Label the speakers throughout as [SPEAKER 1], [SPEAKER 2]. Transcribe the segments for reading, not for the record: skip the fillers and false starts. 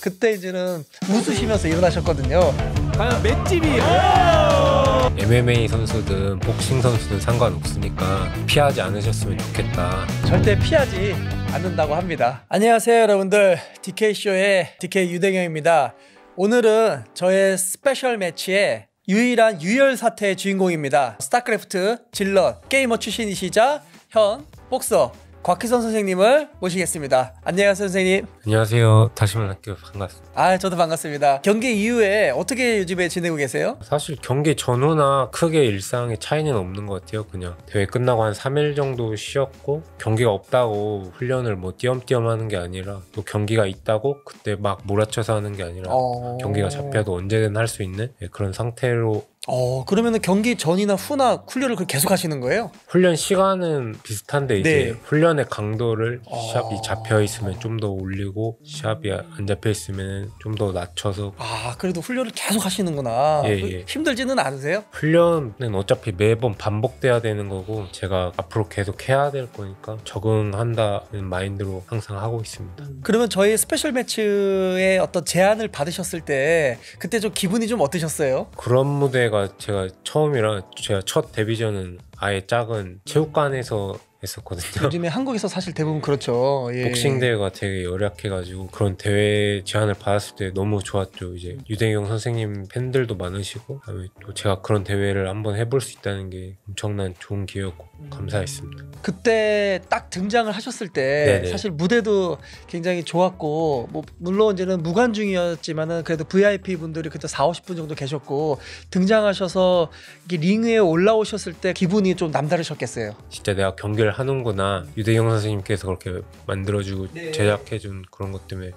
[SPEAKER 1] 그때 이제는 웃으시면서 일어나셨거든요.
[SPEAKER 2] 과연 맷집이
[SPEAKER 3] MMA 선수든 복싱 선수든 상관없으니까 피하지 않으셨으면 좋겠다.
[SPEAKER 1] 절대 피하지 않는다고 합니다. 안녕하세요 여러분들, DK쇼의 DK 유댕영입니다. 오늘은 저의 스페셜 매치의 유일한 유혈 사태의 주인공입니다. 스타크래프트 질럿 게이머 출신이시자 현 복서 곽희선 선생님을 모시겠습니다. 안녕하세요 선생님.
[SPEAKER 3] 안녕하세요. 다시 만날게요. 반갑습니다.
[SPEAKER 1] 저도 반갑습니다. 경기 이후에 어떻게 요즘에 지내고 계세요?
[SPEAKER 3] 사실 경기 전후나 크게 일상에 차이는 없는 것 같아요. 그냥 대회 끝나고 한 3일 정도 쉬었고, 경기가 없다고 훈련을 뭐 띄엄띄엄 하는 게 아니라 또 경기가 있다고 그때 막 몰아쳐서 하는 게 아니라 경기가 잡혀도 언제든 할 수 있는 그런 상태로.
[SPEAKER 1] 그러면은 경기 전이나 후나 훈련을 계속 하시는 거예요?
[SPEAKER 3] 훈련 시간은 비슷한데 이제
[SPEAKER 1] 네.
[SPEAKER 3] 훈련의 강도를 시합이 잡혀 있으면 좀 더 올리고, 시합이 안 잡혀 있으면 좀 더 낮춰서.
[SPEAKER 1] 그래도 훈련을 계속 하시는구나.
[SPEAKER 3] 예.
[SPEAKER 1] 힘들지는 않으세요?
[SPEAKER 3] 훈련은 어차피 매번 반복돼야 되는 거고, 제가 앞으로 계속 해야 될 거니까 적응한다는 마인드로 항상 하고 있습니다.
[SPEAKER 1] 그러면 저희 스페셜 매치의 어떤 제안을 받으셨을 때 그때 좀 기분이 좀 어떠셨어요?
[SPEAKER 3] 그런 무대가 제가 처음이라, 제가 첫 데뷔전은 아예 작은 체육관에서 했었거든요.
[SPEAKER 1] 요즘에 한국에서 사실 대부분 그렇죠. 예.
[SPEAKER 3] 복싱 대회가 되게 열악해가지고 그런 대회 제안을 받았을 때 너무 좋았죠. 이제 유댕영 선생님 팬들도 많으시고, 그다음에 또 제가 그런 대회를 한번 해볼 수 있다는 게 엄청난 좋은 기회였고 감사했습니다.
[SPEAKER 1] 그때 딱 등장을 하셨을 때
[SPEAKER 3] 네네.
[SPEAKER 1] 사실 무대도 굉장히 좋았고, 뭐 물론 이제는 무관중이었지만은 그래도 VIP 분들이 그때 40-50분 정도 계셨고, 등장하셔서 이게 링 위에 올라오셨을 때 기분이 좀 남다르셨겠어요.
[SPEAKER 3] 진짜 내가 경기를 하는구나, 유댕영 선생님께서 그렇게 만들어주고 제작해준 그런 것 때문에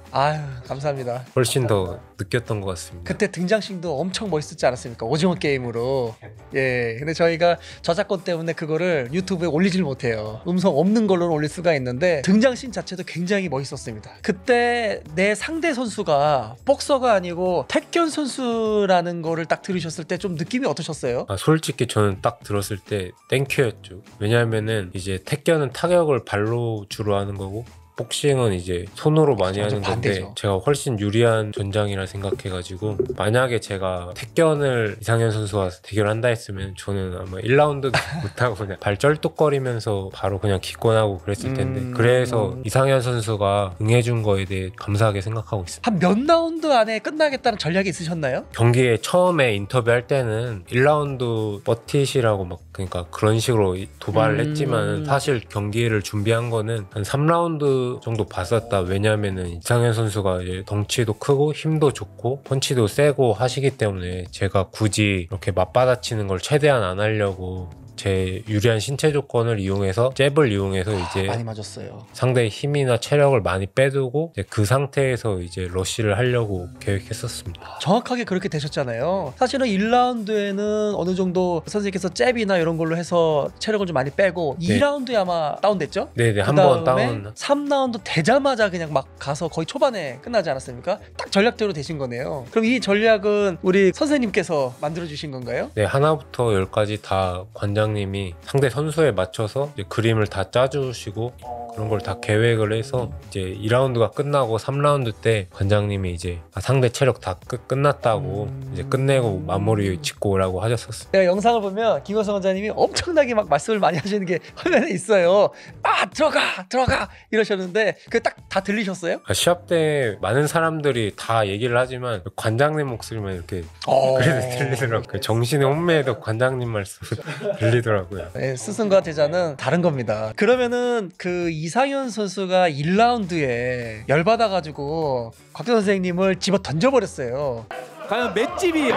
[SPEAKER 1] 감사합니다.
[SPEAKER 3] 훨씬 더 느꼈던 것 같습니다.
[SPEAKER 1] 그때 등장신도 엄청 멋있었지 않았습니까? 오징어 게임으로. 근데 저희가 저작권 때문에 그거를 유튜브에 올리질 못해요. 음성 없는 걸로는 올릴 수가 있는데 등장신 자체도 굉장히 멋있었습니다. 그때 내 상대 선수가 복서가 아니고 택견 선수라는 거를 딱 들으셨을 때 좀 느낌이 어떠셨어요?
[SPEAKER 3] 솔직히 저는 딱 들었을 때 땡큐였죠. 왜냐하면은 이제 택견은 타격을 발로 주로 하는 거고, 복싱은 이제 손으로 많이 하는 건데
[SPEAKER 1] 반대죠.
[SPEAKER 3] 제가 훨씬 유리한 전장이라 생각해가지고, 만약에 제가 택견을 이상현 선수와 대결한다 했으면 저는 아마 1라운드도 못하고 그냥 발 쩔뚝거리면서 바로 그냥 기권하고 그랬을 텐데, 그래서 이상현 선수가 응해준 거에 대해 감사하게 생각하고 있습니다.
[SPEAKER 1] 한 몇 라운드 안에 끝나겠다는 전략이 있으셨나요?
[SPEAKER 3] 경기에 처음에 인터뷰할 때는 1라운드 버티시라고 막, 그러니까 그런 식으로 도발을 했지만 사실 경기를 준비한 거는 한 3라운드 정도 봤었다. 왜냐면은 이상현 선수가 이제 덩치도 크고 힘도 좋고 펀치도 세고 하시기 때문에 제가 굳이 이렇게 맞받아치는 걸 최대한 안 하려고 제 유리한 신체 조건을 이용해서 잽을 이용해서 이제
[SPEAKER 1] 많이 맞았어요.
[SPEAKER 3] 상대의 힘이나 체력을 많이 빼두고 이제 그 상태에서 이제 러쉬를 하려고 계획했었습니다.
[SPEAKER 1] 정확하게 그렇게 되셨잖아요. 사실은 1라운드에는 어느 정도 선생님께서 잽이나 이런 걸로 해서 체력을 좀 많이 빼고 2라운드에 아마 다운됐죠?
[SPEAKER 3] 네네, 한 번 다운.
[SPEAKER 1] 3라운드 되자마자 그냥 막 가서 거의 초반에 끝나지 않았습니까? 딱 전략대로 되신 거네요. 그럼 이 전략은 우리 선생님께서 만들어주신 건가요?
[SPEAKER 3] 네, 하나부터 10까지 다 관장님이 상대 선수에 맞춰서 이제 그림을 다 짜주시고 그런 걸 다 계획을 해서, 이제 2라운드가 끝나고 3라운드 때 관장님이 이제 상대 체력 다 끝났다고 이제 끝내고 마무리 짓고 오라고 하셨었어요.
[SPEAKER 1] 내가 영상을 보면 김호성 원장님이 엄청나게 막 말씀을 많이 하시는 게 화면에 있어요. 들어가 이러셨는데 그게 딱 다 들리셨어요?
[SPEAKER 3] 시합 때 많은 사람들이 다 얘기를 하지만 관장님 목소리만 이렇게 그래도 들리더라고요. 정신의 혼미해도 관장님 말씀 들리더라고요.
[SPEAKER 1] 네, 스승과 제자는 다른 겁니다. 그러면은 그 이상현 선수가 1라운드에 열받아가지고 곽대 선생님을 집어 던져버렸어요.
[SPEAKER 2] 과연 맷집이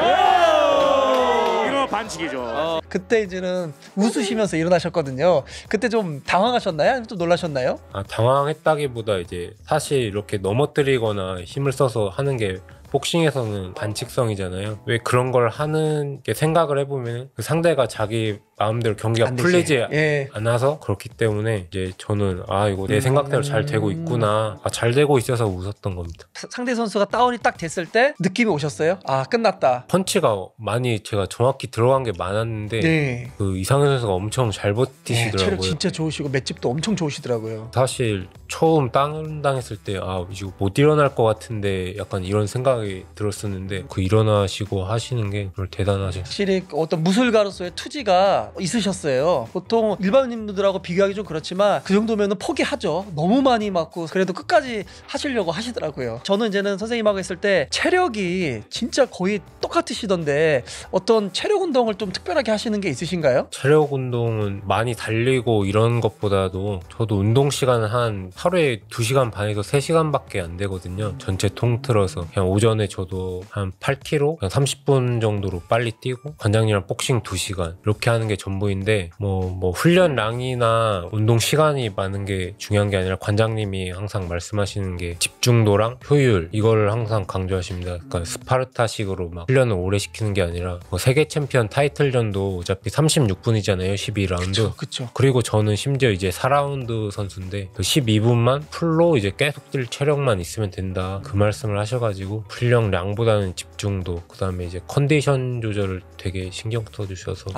[SPEAKER 2] 이거 반칙이죠.
[SPEAKER 1] 그때 이제는 웃으시면서 일어나셨거든요. 그때 좀 당황하셨나요? 아니면 좀 놀라셨나요?
[SPEAKER 3] 당황했다기보다 이제 사실 이렇게 넘어뜨리거나 힘을 써서 하는 게 복싱에서는 반칙성이잖아요. 왜 그런 걸 하는 게 생각을 해보면 그 상대가 자기 마음대로 경기가 풀리지 않아서 그렇기 때문에 이제 저는 이거 내 생각대로 잘 되고 있구나. 잘 되고 있어서 웃었던 겁니다.
[SPEAKER 1] 상대 선수가 다운이 딱 됐을 때 느낌이 오셨어요? 끝났다.
[SPEAKER 3] 펀치가 많이 제가 정확히 들어간 게 많았는데 그 이상현 선수가 엄청 잘 버티시더라고요.
[SPEAKER 1] 체력 진짜 좋으시고 맷집도 엄청 좋으시더라고요.
[SPEAKER 3] 사실 처음 다운당했을 때 이거 못 일어날 것 같은데 약간 이런 생각이 들었었는데 그 일어나시고 하시는 게 정말 대단하죠.
[SPEAKER 1] 확실히 어떤 무술가로서의 투지가 있으셨어요. 보통 일반인들하고 비교하기 좀 그렇지만 그 정도면 포기하죠. 너무 많이 맞고 그래도 끝까지 하시려고 하시더라고요. 저는 이제는 선생님하고 했을 때 체력이 진짜 거의 똑같으시던데 어떤 체력 운동을 좀 특별하게 하시는 게 있으신가요?
[SPEAKER 3] 체력 운동은 많이 달리고 이런 것보다도 저도 운동 시간은 한 하루에 2시간 반에서 3시간밖에 안 되거든요. 전체 통틀어서 그냥 오전에 저도 한 8km 그냥 30분 정도로 빨리 뛰고 관장님이랑 복싱 2시간 이렇게 하는 게 전부인데 뭐 훈련량이나 운동 시간이 많은 게 중요한 게 아니라 관장님이 항상 말씀하시는 게 집중도랑 효율 이걸 항상 강조하십니다. 그러니까 스파르타식으로 막 훈련을 오래 시키는 게 아니라 세계 챔피언 타이틀전도 어차피 36분이잖아요. 12라운드.
[SPEAKER 1] 그쵸.
[SPEAKER 3] 그리고 저는 심지어 이제 4라운드 선수인데 12분만 풀로 이제 계속 뛸 체력만 있으면 된다. 그 말씀을 하셔가지고 훈련량보다는 집중도 그다음에 이제 컨디션 조절을 되게 신경 써주셔서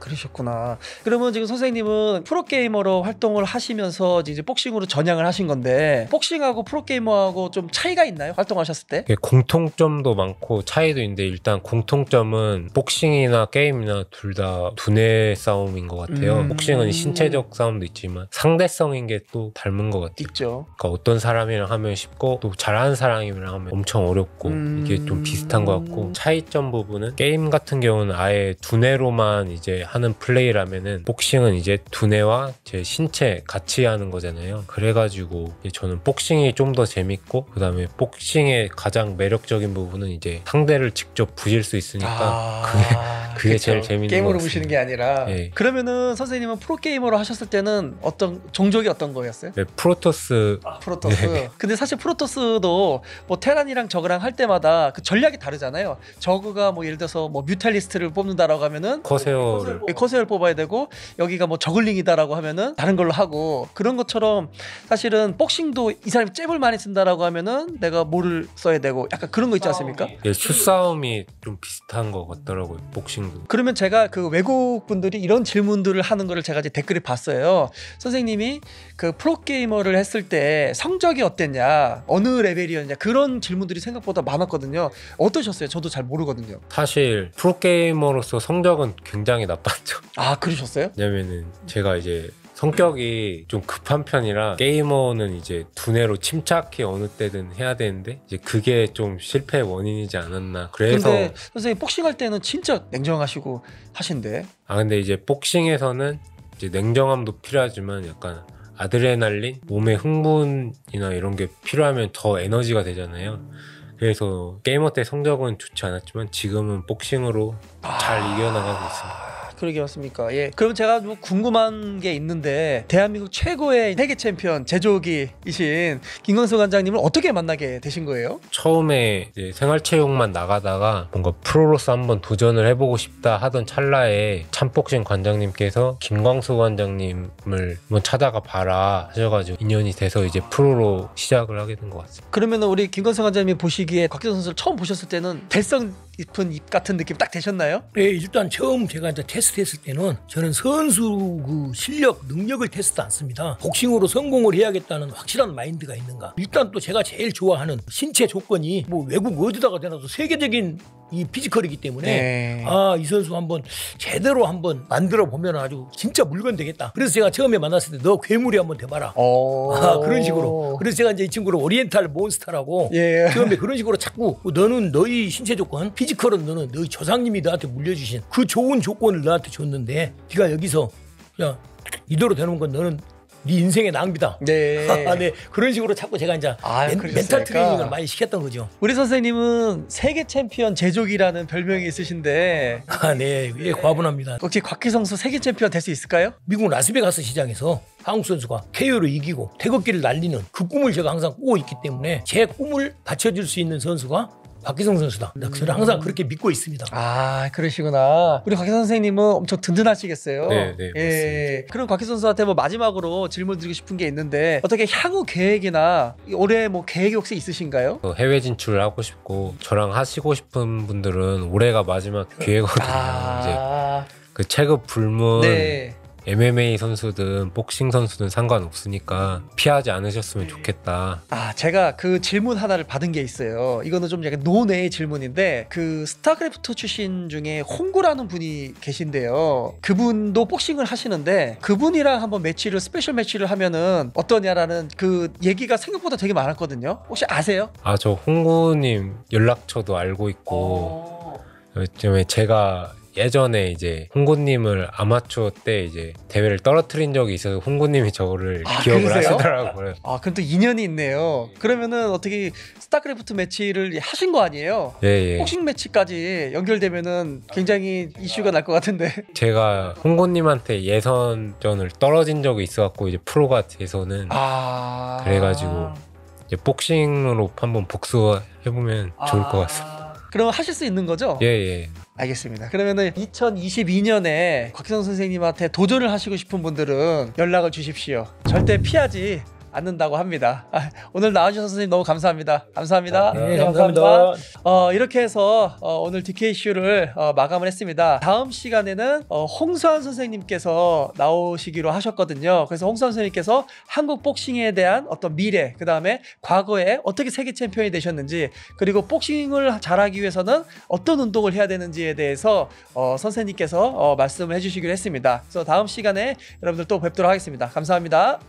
[SPEAKER 1] 그러셨구나. 그러면 지금 선생님은 프로게이머로 활동을 하시면서 이제 복싱으로 전향을 하신 건데 복싱하고 프로게이머하고 좀 차이가 있나요? 활동하셨을 때?
[SPEAKER 3] 공통점도 많고 차이도 있는데 일단 공통점은 복싱이나 게임이나 둘 다 두뇌 싸움인 것 같아요. 복싱은 신체적 싸움도 있지만 상대성인 게 또 닮은 것 같아요.
[SPEAKER 1] 있죠.
[SPEAKER 3] 그러니까 어떤 사람이랑 하면 쉽고 또 잘하는 사람이랑 하면 엄청 어렵고 이게 좀 비슷한 것 같고 차이점 부분은 게임 같은 경우는 아예 두뇌로만 이제 하는 플레이라면은 복싱은 이제 두뇌와 제 신체 같이 하는 거잖아요. 그래가지고 저는 복싱이 좀 더 재밌고 그 다음에 복싱의 가장 매력적인 부분은 이제 상대를 직접 부실 수 있으니까 그게 제일 재밌는
[SPEAKER 1] 게임으로
[SPEAKER 3] 것 같습니다.
[SPEAKER 1] 보시는 게 아니라 그러면은 선생님은 프로게이머로 하셨을 때는 종족이 어떤 거였어요?
[SPEAKER 3] 네, 프로토스.
[SPEAKER 1] 프로토스. 근데 사실 프로토스도 뭐 테란이랑 저그랑 할 때마다 그 전략이 다르잖아요. 저그가 뭐 예를 들어서 뭐 뮤탈리스트를 뽑는다라고 하면은 커세어를 뽑아야 되고 여기가 뭐 저글링이다라고 하면은 다른 걸로 하고 그런 것처럼 사실은 복싱도 이 사람이 잽을 많이 쓴다라고 하면은 내가 뭐를 써야 되고 약간 그런 거 있지 않습니까?
[SPEAKER 3] 수싸움이 좀 비슷한 것 같더라고요. 복싱도.
[SPEAKER 1] 그러면 제가 그 외국 분들이 이런 질문들을 하는 거를 제가 이제 댓글에 봤어요. 선생님이 그 프로게이머를 했을 때 성적이 어땠냐, 어느 레벨이었냐 그런 질문들이 생각보다 많았거든요. 어떠셨어요? 저도 잘 모르거든요.
[SPEAKER 3] 사실 프로게이머로서 성적은 굉장히 나빴죠.
[SPEAKER 1] 그러셨어요?
[SPEAKER 3] 왜냐면은 제가 이제 성격이 좀 급한 편이라 게이머는 이제 두뇌로 침착히 어느 때든 해야 되는데 이제 그게 좀 실패의 원인이지 않았나. 그래서
[SPEAKER 1] 근데 선생님 복싱할 때는 진짜 냉정하시고 하신대.
[SPEAKER 3] 근데 이제 복싱에서는 이제 냉정함도 필요하지만 약간 아드레날린, 몸의 흥분이나 이런 게 필요하면 더 에너지가 되잖아요. 그래서 게이머 때 성적은 좋지 않았지만 지금은 복싱으로 잘 이겨나가고 있습니다.
[SPEAKER 1] 그러게 맞습니까? 예. 그럼 제가 뭐 궁금한 게 있는데 대한민국 최고의 세계 챔피언 제조기이신 김광수 관장님을 어떻게 만나게 되신 거예요?
[SPEAKER 3] 처음에 이제 생활체육만 나가다가 뭔가 프로로서 한번 도전을 해보고 싶다 하던 찰나에 참복싱 관장님께서 김광수 관장님을 한번 찾아가 봐라 하셔가지고 인연이 돼서 이제 프로로 시작을 하게 된 것 같습니다.
[SPEAKER 1] 그러면 우리 김광수 관장님이 보시기에 곽기성 선수를 처음 보셨을 때는 될성 깊은 입 같은 느낌 딱 되셨나요?
[SPEAKER 4] 네, 일단 처음 제가 이제 테스트했을 때는 저는 선수 그 실력, 능력을 테스트 않습니다. 복싱으로 성공을 해야겠다는 확실한 마인드가 있는가. 일단 또 제가 제일 좋아하는 신체 조건이 뭐 외국 어디다가 대놔도 세계적인 이 피지컬이기 때문에 이 선수 한번 제대로 한번 만들어 보면 아주 진짜 물건 되겠다. 그래서 제가 처음에 만났을 때 너 괴물이 한번 돼봐라. 그런 식으로. 그래서 제가 이제 이 친구를 오리엔탈 몬스터라고 처음에 그런 식으로 자꾸 너는 너희 신체 조건, 피지컬은 너는 너희 조상님이 너한테 물려주신 그 좋은 조건을 너한테 줬는데 네가 여기서 야 이대로 되는 건 너는 네 인생의 낭비다. 네. 그런 식으로 자꾸 제가 이제 멘탈 트레이닝을 많이 시켰던 거죠.
[SPEAKER 1] 우리 선생님은 세계 챔피언 제조기라는 별명이 있으신데
[SPEAKER 4] 네. 예, 과분합니다.
[SPEAKER 1] 혹시 곽기성 선수 세계 챔피언 될 수 있을까요?
[SPEAKER 4] 미국 라스베가스 시장에서 한국 선수가 KO로 이기고 태극기를 날리는 그 꿈을 제가 항상 꾸고 있기 때문에 제 꿈을 받쳐줄 수 있는 선수가 박기성 선수다. 저는 항상 그렇게 믿고 있습니다.
[SPEAKER 1] 아, 그러시구나. 우리 곽희 선생님은 엄청 든든하시겠어요.
[SPEAKER 3] 네, 네,
[SPEAKER 1] 예. 그럼 곽희 선수한테 뭐 마지막으로 질문 드리고 싶은 게 있는데 어떻게 향후 계획이나 올해 뭐 계획이 혹시 있으신가요?
[SPEAKER 3] 해외 진출을 하고 싶고 저랑 하시고 싶은 분들은 올해가 마지막 기회거든요. 이제 그 체급 불문
[SPEAKER 1] 네.
[SPEAKER 3] MMA 선수든 복싱 선수든 상관없으니까 피하지 않으셨으면 좋겠다.
[SPEAKER 1] 아, 제가 그 질문 하나를 받은 게 있어요. 이거는 좀 약간 논외의 질문인데 그 스타크래프트 출신 중에 홍구라는 분이 계신데요. 그분도 복싱을 하시는데 그분이랑 한번 매치를 스페셜 매치를 하면은 어떠냐라는 그 얘기가 생각보다 되게 많았거든요. 혹시 아세요?
[SPEAKER 3] 아, 저 홍구님 연락처도 알고 있고 제가 예전에 이제 홍구님을 아마추어 때 이제 대회를 떨어뜨린 적이 있어서 홍구님이 저를 기억을
[SPEAKER 1] 그러세요?
[SPEAKER 3] 하시더라고요.
[SPEAKER 1] 아, 그럼 또 인연이 있네요. 그러면은 어떻게 스타크래프트 매치를 하신 거 아니에요?
[SPEAKER 3] 예.
[SPEAKER 1] 복싱 매치까지 연결되면은 굉장히 이슈가 날 것 같은데.
[SPEAKER 3] 제가 홍구님한테 예선전을 떨어진 적이 있어갖고 이제 프로가 돼서는 그래가지고 이제 복싱으로 한번 복수해보면 좋을 것 같습니다.
[SPEAKER 1] 그럼 하실 수 있는 거죠?
[SPEAKER 3] 예.
[SPEAKER 1] 알겠습니다. 그러면은 2022년에 곽희성 선생님한테 도전을 하시고 싶은 분들은 연락을 주십시오. 절대 피하지 않는다고 합니다. 오늘 나와주셔서 선생님 너무 감사합니다. 감사합니다.
[SPEAKER 4] 네, 감사합니다.
[SPEAKER 1] 이렇게 해서 오늘 DK쇼를 마감을 했습니다. 다음 시간에는 홍수환 선생님께서 나오시기로 하셨거든요. 그래서 홍수환 선생님께서 한국 복싱에 대한 어떤 미래, 그 다음에 과거에 어떻게 세계 챔피언이 되셨는지, 그리고 복싱을 잘하기 위해서는 어떤 운동을 해야 되는지에 대해서 선생님께서 말씀을 해주시기로 했습니다. 그래서 다음 시간에 여러분들 또 뵙도록 하겠습니다. 감사합니다.